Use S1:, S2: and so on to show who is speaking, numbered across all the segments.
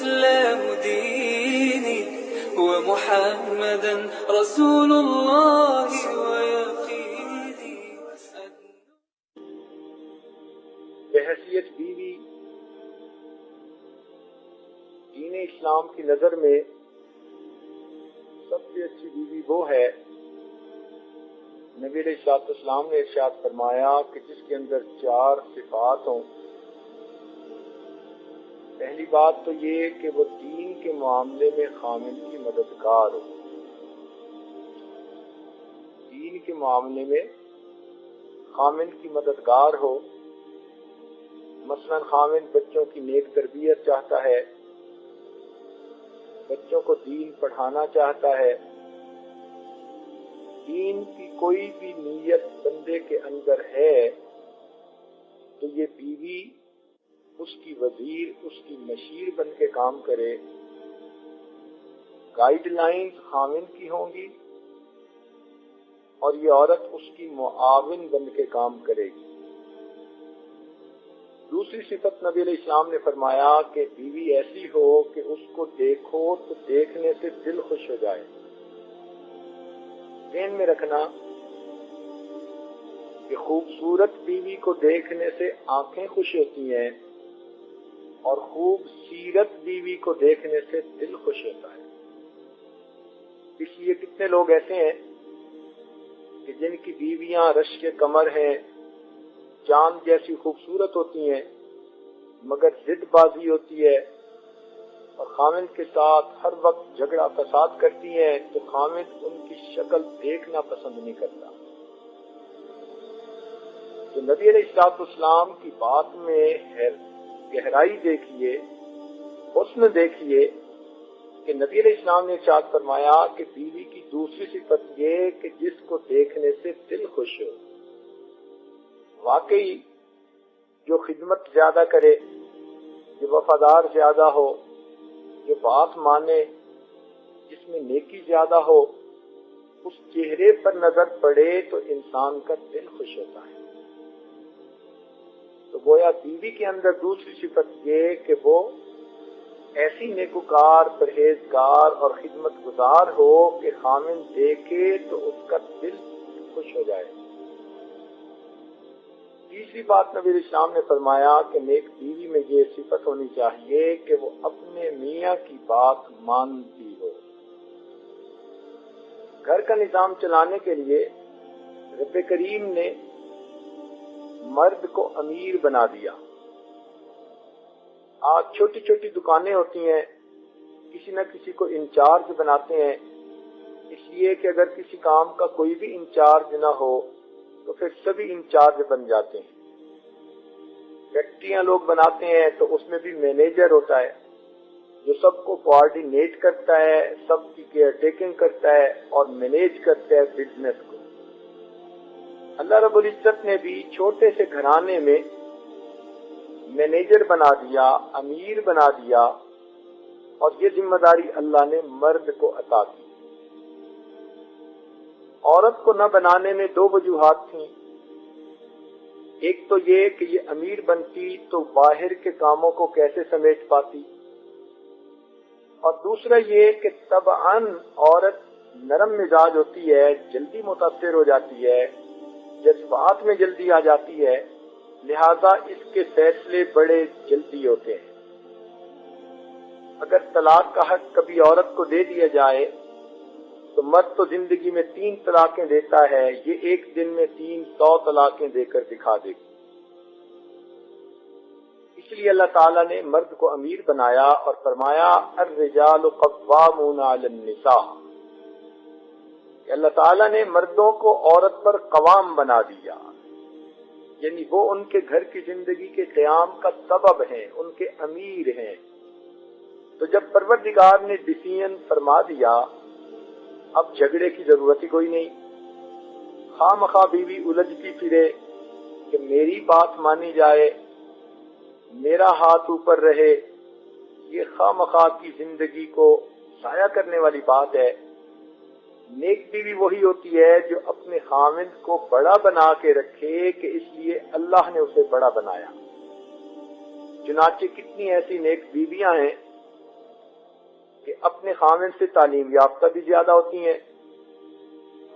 S1: والإسلام ديني ومحمدا رسول الله ويقيني.
S2: بحیثیت بیوی دین اسلام کی نظر میں سب سے اچھی بیوی وہ ہے، نبی علیہ السلام نے ارشاد فرمایا کہ جس کے اندر 4 صفات ہوں. پہلی بات تو یہ کہ وہ دین کے معاملے میں خامن کی مددگار ہو. دین کے معاملے میں خامن کی مددگار ہو. مثلا خامن بچوں کی نیک تربیت چاہتا ہے، بچوں کو دین پڑھانا چاہتا ہے، دین کی کوئی بھی نیت بندے کے اندر ہے تو یہ بیوی اس کی وزیر، اس کی مشیر بن کے کام کرے. گائیڈ لائنز خامن کی ہوں گی اور یہ عورت اس کی معاون بن کے کام کرے گی. دوسری صفت نبی علیہ السلام نے فرمایا کہ بیوی ایسی ہو کہ اس کو دیکھو تو دیکھنے سے دل خوش ہو جائے. ذہن میں رکھنا کہ خوبصورت بیوی کو دیکھنے سے آنکھیں خوش ہوتی ہیں اور خوبصورت بیوی کو دیکھنے سے دل خوش ہوتا ہے. اس لیے کتنے لوگ ایسے ہیں کہ جن کی بیویاں رشک کمر ہیں، چاند جیسی خوبصورت ہوتی ہیں، مگر ضد بازی ہوتی ہے اور خامن کے ساتھ ہر وقت جھگڑا فساد کرتی ہیں تو خامن ان کی شکل دیکھنا پسند نہیں کرتا. تو نبی علیہ السلام کی بات میں گہرائی دیکھیے، حسن دیکھیے کہ نبی علیہ السلام نے ارشاد فرمایا کہ بیوی کی دوسری صفت یہ کہ جس کو دیکھنے سے دل خوش ہو. واقعی جو خدمت زیادہ کرے، جو وفادار زیادہ ہو، جو بات مانے، جس میں نیکی زیادہ ہو، اس چہرے پر نظر پڑے تو انسان کا دل خوش ہوتا ہے. تو گویا بیوی کے اندر دوسری صفت یہ کہ وہ ایسی نیکوکار، پرہیزگار اور خدمت گزار ہو کہ خامن دیکھے تو اس کا دل خوش ہو جائے. تیسری بات نبی علیہ السلام نے فرمایا کہ نیک بیوی میں یہ صفت ہونی چاہیے کہ وہ اپنے میاں کی بات مانتی ہو. گھر کا نظام چلانے کے لیے رب کریم نے مرد کو امیر بنا دیا. آج چھوٹی چھوٹی دکانیں ہوتی ہیں، کسی نہ کسی کو انچارج بناتے ہیں، اس لیے کہ اگر کسی کام کا کوئی بھی انچارج نہ ہو تو پھر سبھی انچارج بن جاتے ہیں. فیکٹریاں لوگ بناتے ہیں تو اس میں بھی مینیجر ہوتا ہے جو سب کو کوآرڈینیٹ کرتا ہے، سب کی کیئر ٹیکنگ کرتا ہے اور مینیج کرتا ہے بزنس کو. اللہ رب العزت نے بھی چھوٹے سے گھرانے میں مینیجر بنا دیا، امیر بنا دیا، اور یہ ذمہ داری اللہ نے مرد کو عطا کی. عورت کو نہ بنانے میں 2 وجوہات تھیں. ایک تو یہ کہ یہ امیر بنتی تو باہر کے کاموں کو کیسے سمیٹ پاتی، اور دوسرا یہ کہ طبعاً عورت نرم مزاج ہوتی ہے، جلدی متاثر ہو جاتی ہے، جذبات میں جلدی آ جاتی ہے، لہذا اس کے فیصلے بڑے جلدی ہوتے ہیں. اگر طلاق کا حق کبھی عورت کو دے دیا جائے تو مرد تو زندگی میں 3 طلاقیں دیتا ہے، یہ ایک دن میں 300 طلاقیں دے کر دکھا دے گی. اس لیے اللہ تعالیٰ نے مرد کو امیر بنایا اور فرمایا الرجال قوامون علی النساء. کہ اللہ تعالیٰ نے مردوں کو عورت پر قوام بنا دیا، یعنی وہ ان کے گھر کی زندگی کے قیام کا سبب ہیں، ان کے امیر ہیں. تو جب پروردگار نے ڈیسیژن فرما دیا اب جھگڑے کی ضرورت ہی کوئی نہیں. خواہ مخواہ بیوی الجھتی پھرے کہ میری بات مانی جائے، میرا ہاتھ اوپر رہے، یہ خواہ مخواہ کی زندگی کو ضائع کرنے والی بات ہے. نیک بیوی وہی ہوتی ہے جو اپنے خاوند کو بڑا بنا کے رکھے کہ اس لیے اللہ نے اسے بڑا بنایا. چنانچہ کتنی ایسی نیک بیویاں ہیں کہ اپنے خاوند سے تعلیم یافتہ بھی زیادہ ہوتی ہیں،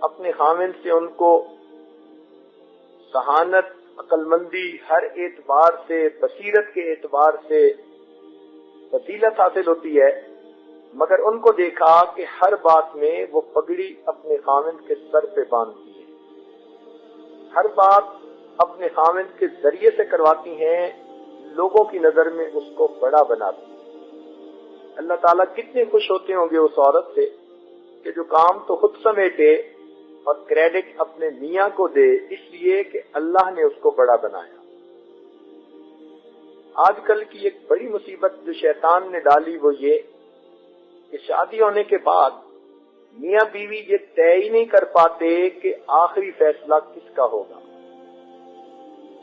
S2: اپنے خاوند سے ان کو ذہانت، عقل مندی، ہر اعتبار سے، بصیرت کے اعتبار سے فضیلت حاصل ہوتی ہے، مگر ان کو دیکھا کہ ہر بات میں وہ پگڑی اپنے خاوند کے سر پہ باندھتی ہے، ہر بات اپنے خاوند کے ذریعے سے کرواتی ہیں، لوگوں کی نظر میں اس کو بڑا بناتی ہیں۔ اللہ تعالیٰ کتنے خوش ہوتے ہوں گے اس عورت سے کہ جو کام تو خود سمیٹے اور کریڈٹ اپنے میاں کو دے، اس لیے کہ اللہ نے اس کو بڑا بنایا۔ آج کل کی ایک بڑی مصیبت جو شیطان نے ڈالی وہ یہ کہ شادی ہونے کے بعد میاں بیوی یہ طے ہی نہیں کر پاتے کہ آخری فیصلہ کس کا ہوگا۔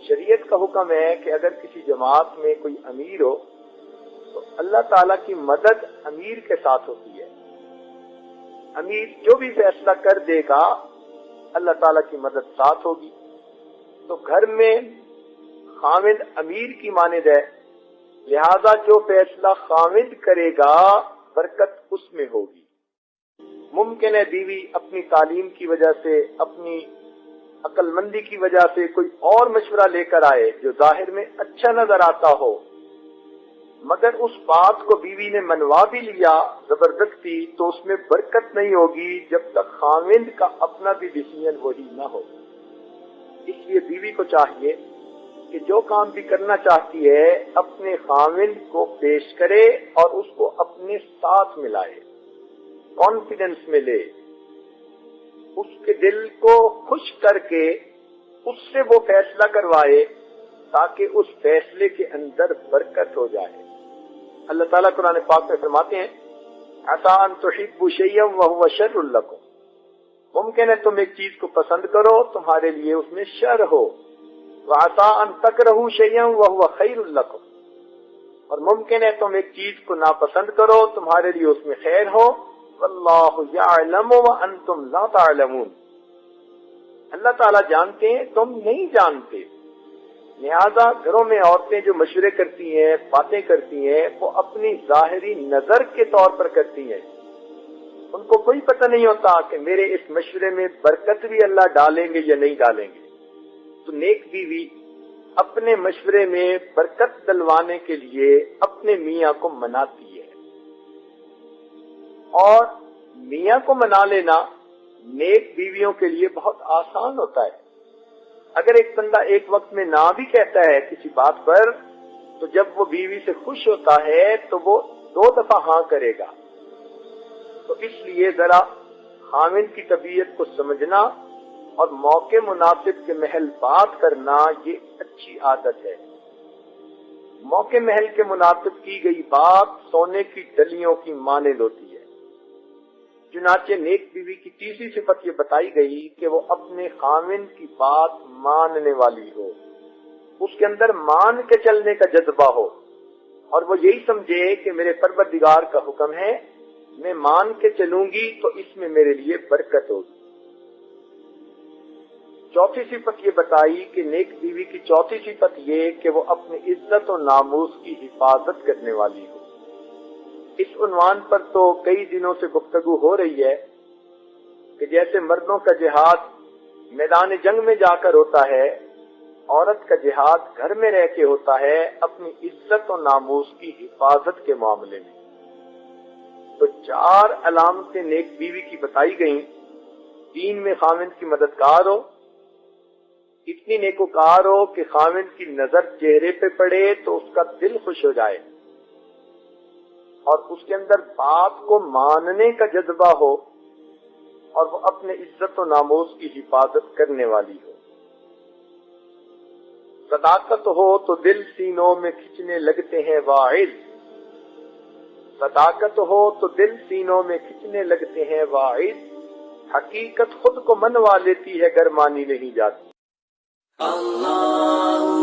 S2: شریعت کا حکم ہے کہ اگر کسی جماعت میں کوئی امیر ہو تو اللہ تعالیٰ کی مدد امیر کے ساتھ ہوتی ہے، امیر جو بھی فیصلہ کر دے گا اللہ تعالیٰ کی مدد ساتھ ہوگی۔ تو گھر میں خاوند امیر کی مانند ہے، لہذا جو فیصلہ خاوند کرے گا برکت اس میں ہوگی۔ ممکن ہے بیوی اپنی تعلیم کی وجہ سے، اپنی عقل مندی کی وجہ سے کوئی اور مشورہ لے کر آئے جو ظاہر میں اچھا نظر آتا ہو، مگر اس بات کو بیوی نے منوا بھی لیا زبردستی تو اس میں برکت نہیں ہوگی جب تک خاوند کا اپنا بھی ڈیسیژن وہی نہ ہو۔ اس لیے بیوی کو چاہیے کہ جو کام بھی کرنا چاہتی ہے اپنے خاوند کو پیش کرے اور اس کو اپنے ساتھ ملائے، کانفیڈنس میں لے، اس کے دل کو خوش کر کے اس سے وہ فیصلہ کروائے تاکہ اس فیصلے کے اندر برکت ہو جائے۔ اللہ تعالیٰ قرآن پاک میں فرماتے ہیں عسیٰ ان تحبوا شیئا وہو شر لکم، ممکن ہے تم ایک چیز کو پسند کرو تمہارے لیے اس میں شر ہو، وعسیٰ ان تکرہوا شیئا وہو خیر لکم، اور ممکن ہے تم ایک چیز کو ناپسند کرو تمہارے لیے اس میں خیر ہو، واللہ یعلم وانتم لا تعلمون، اللہ تعالیٰ جانتے ہیں تم نہیں جانتے۔ لہذا گھروں میں عورتیں جو مشورے کرتی ہیں، باتیں کرتی ہیں، وہ اپنی ظاہری نظر کے طور پر کرتی ہیں، ان کو کوئی پتہ نہیں ہوتا کہ میرے اس مشورے میں برکت بھی اللہ ڈالیں گے یا نہیں ڈالیں گے۔ تو نیک بیوی اپنے مشورے میں برکت دلوانے کے لیے اپنے میاں کو مناتی ہے، اور میاں کو منا لینا نیک بیویوں کے لیے بہت آسان ہوتا ہے۔ اگر ایک بندہ ایک وقت میں نہ بھی کہتا ہے کسی بات پر تو جب وہ بیوی سے خوش ہوتا ہے تو وہ 2 دفعہ ہاں کرے گا۔ تو اس لیے ذرا خاوند کی طبیعت کو سمجھنا اور موقع مناسب کے محل بات کرنا یہ اچھی عادت ہے۔ موقع محل کے مناسب کی گئی بات سونے کی ڈلیوں کی مانند ہوتی ہے۔ چنانچہ نیک بیوی کی تیسری صفت یہ بتائی گئی کہ وہ اپنے خاوند کی بات ماننے والی ہو، اس کے اندر مان کے چلنے کا جذبہ ہو، اور وہ یہی سمجھے کہ میرے پروردگار کا حکم ہے، میں مان کے چلوں گی تو اس میں میرے لیے برکت ہوگی۔ چوتھی صفت یہ بتائی کہ نیک بیوی کی چوتھی صفت یہ کہ وہ اپنی عزت و ناموس کی حفاظت کرنے والی ہو۔ اس عنوان پر تو کئی دنوں سے گفتگو ہو رہی ہے کہ جیسے مردوں کا جہاد میدان جنگ میں جا کر ہوتا ہے، عورت کا جہاد گھر میں رہ کے ہوتا ہے اپنی عزت و ناموس کی حفاظت کے معاملے میں۔ تو 4 علامتیں نیک بیوی کی بتائی گئیں۔ دین میں خاوند کی مددگار ہو، اتنی نیکوکار ہو کہ خاوند کی نظر چہرے پہ پڑے تو اس کا دل خوش ہو جائے، اور اس کے اندر بات کو ماننے کا جذبہ ہو، اور وہ اپنے عزت و ناموس کی حفاظت کرنے والی ہو۔ صداقت ہو تو دل سینوں میں کھچنے لگتے ہیں واعظ، صداقت ہو تو دل سینوں میں کھچنے لگتے ہیں واعظ، حقیقت خود کو منوا لیتی ہے گر مانی نہیں جاتی۔
S1: اللہ